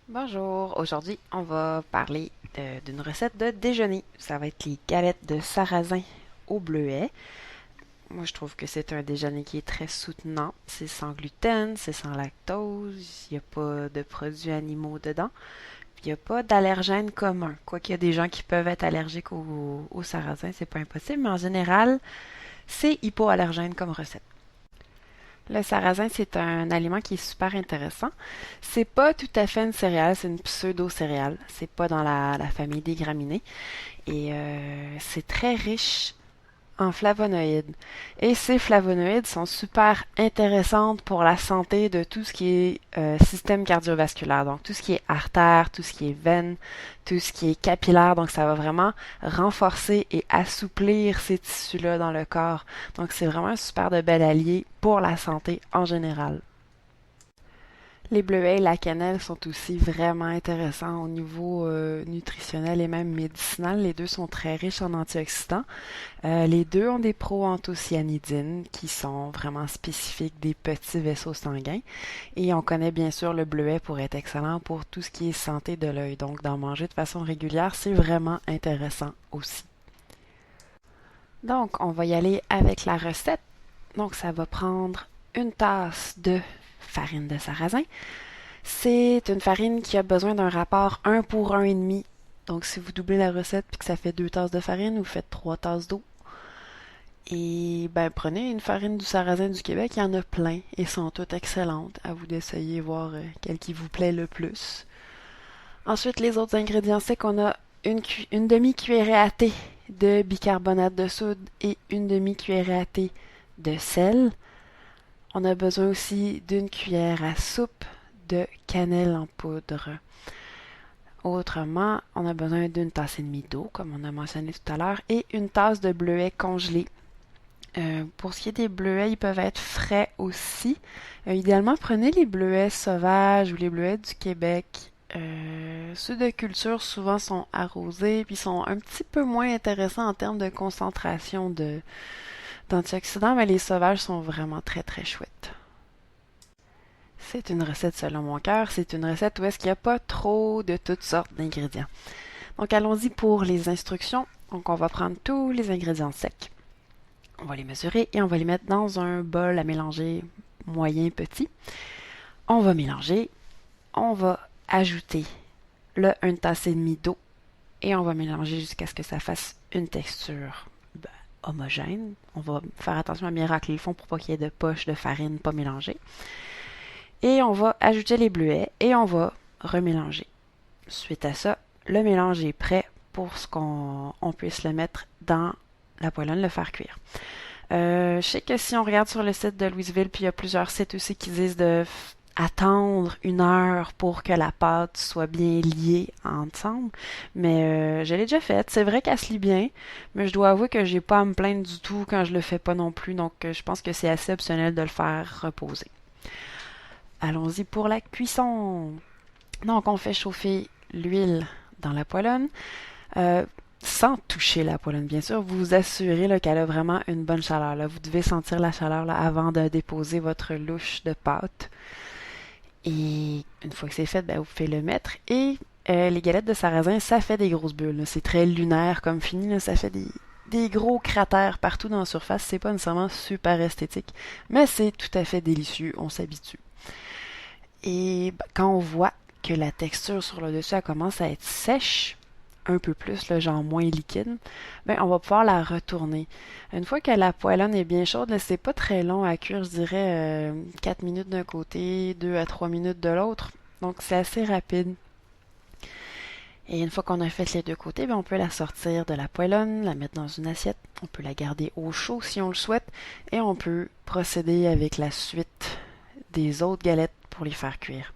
Bonjour, aujourd'hui on va parler d'une recette de déjeuner. Ça va être les galettes de sarrasin au bleuet. Moi je trouve que c'est un déjeuner qui est très soutenant. C'est sans gluten, c'est sans lactose, il n'y a pas de produits animaux dedans. Il n'y a pas d'allergènes communs. Quoiqu'il y a des gens qui peuvent être allergiques au sarrasin, c'est pas impossible, mais en général, c'est hypoallergène comme recette. Le sarrasin, c'est un aliment qui est super intéressant. C'est pas tout à fait une céréale, c'est une pseudo-céréale. C'est pas dans la famille des graminées. Et c'est très riche en flavonoïdes. Et ces flavonoïdes sont super intéressantes pour la santé de tout ce qui est système cardiovasculaire. Donc tout ce qui est artère, tout ce qui est veine, tout ce qui est capillaire. Donc ça va vraiment renforcer et assouplir ces tissus-là dans le corps. Donc c'est vraiment un super de bel allié pour la santé en général. Les bleuets et la cannelle sont aussi vraiment intéressants au niveau nutritionnel et même médicinal. Les deux sont très riches en antioxydants. Les deux ont des proanthocyanidines qui sont vraiment spécifiques des petits vaisseaux sanguins. Et on connaît bien sûr le bleuet pour être excellent pour tout ce qui est santé de l'œil. Donc d'en manger de façon régulière, c'est vraiment intéressant aussi. Donc on va y aller avec la recette. Donc ça va prendre une tasse de farine de sarrasin. C'est une farine qui a besoin d'un rapport 1 pour 1,5. Donc, si vous doublez la recette puis que ça fait 2 tasses de farine, vous faites 3 tasses d'eau. Et ben, prenez une farine du sarrasin du Québec, il y en a plein et sont toutes excellentes. À vous d'essayer voir quelle qui vous plaît le plus. Ensuite, les autres ingrédients, c'est qu'on a une demi-cuillerée à thé de bicarbonate de soude et une demi-cuillerée à thé de sel. On a besoin aussi d'une cuillère à soupe de cannelle en poudre. Autrement, on a besoin d'une tasse et demie d'eau, comme on a mentionné tout à l'heure, et une tasse de bleuets congelés. Pour ce qui est des bleuets, ils peuvent être frais aussi. Idéalement, prenez les bleuets sauvages ou les bleuets du Québec. Ceux de culture souvent sont arrosés puis sont un petit peu moins intéressants en termes de concentration d'antioxydants, mais les sauvages sont vraiment très très chouettes. C'est une recette selon mon cœur. C'est une recette où est-ce qu'il n'y a pas trop de toutes sortes d'ingrédients. Donc allons-y pour les instructions. Donc on va prendre tous les ingrédients secs. On va les mesurer et on va les mettre dans un bol à mélanger moyen petit. On va mélanger. On va ajouter une tasse et demie d'eau et on va mélanger jusqu'à ce que ça fasse une texture homogène. On va faire attention à bien racler le fond pour pas qu'il y ait de poches de farine pas mélangées. Et on va ajouter les bleuets et on va remélanger. Suite à ça, le mélange est prêt pour ce qu'on puisse le mettre dans la poêlonne, le faire cuire. Je sais que si on regarde sur le site de Louisville, puis il y a plusieurs sites aussi qui disent de attendre 1 heure pour que la pâte soit bien liée ensemble. Mais je l'ai déjà faite. C'est vrai qu'elle se lie bien, mais je dois avouer que j'ai pas à me plaindre du tout quand je le fais pas non plus. Donc je pense que c'est assez optionnel de le faire reposer. Allons-y pour la cuisson. Donc, on fait chauffer l'huile dans la poêlonne. Sans toucher la poêlonne, bien sûr, vous vous assurez qu'elle a vraiment une bonne chaleur. Là. Vous devez sentir la chaleur avant de déposer votre louche de pâte. Et une fois que c'est fait, vous pouvez le mettre. Et les galettes de sarrasin, ça fait des grosses bulles. C'est très lunaire comme fini. Là. Ça fait des gros cratères partout dans la surface. C'est pas nécessairement super esthétique, mais c'est tout à fait délicieux. On s'habitue. Et quand on voit que la texture sur le dessus elle commence à être sèche, un peu plus, là, genre moins liquide, on va pouvoir la retourner. Une fois que la poêlonne est bien chaude, là, c'est pas très long à cuire, je dirais 4 minutes d'un côté, 2 à 3 minutes de l'autre. Donc c'est assez rapide. Et une fois qu'on a fait les deux côtés, on peut la sortir de la poêlonne, la mettre dans une assiette. On peut la garder au chaud si on le souhaite. Et on peut procéder avec la suite des autres galettes pour les faire cuire.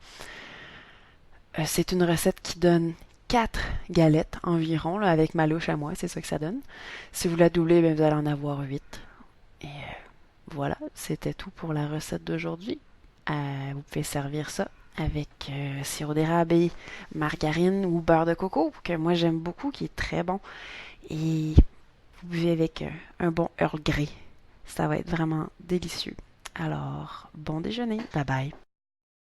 C'est une recette qui donne 4 galettes environ, là, avec ma louche à moi, c'est ça que ça donne. Si vous la doublez, vous allez en avoir 8. Et voilà, c'était tout pour la recette d'aujourd'hui. Vous pouvez servir ça avec sirop d'érable et margarine ou beurre de coco, que moi j'aime beaucoup, qui est très bon. Et vous buvez avec un bon Earl Grey. Ça va être vraiment délicieux. Alors, bon déjeuner. Bye bye.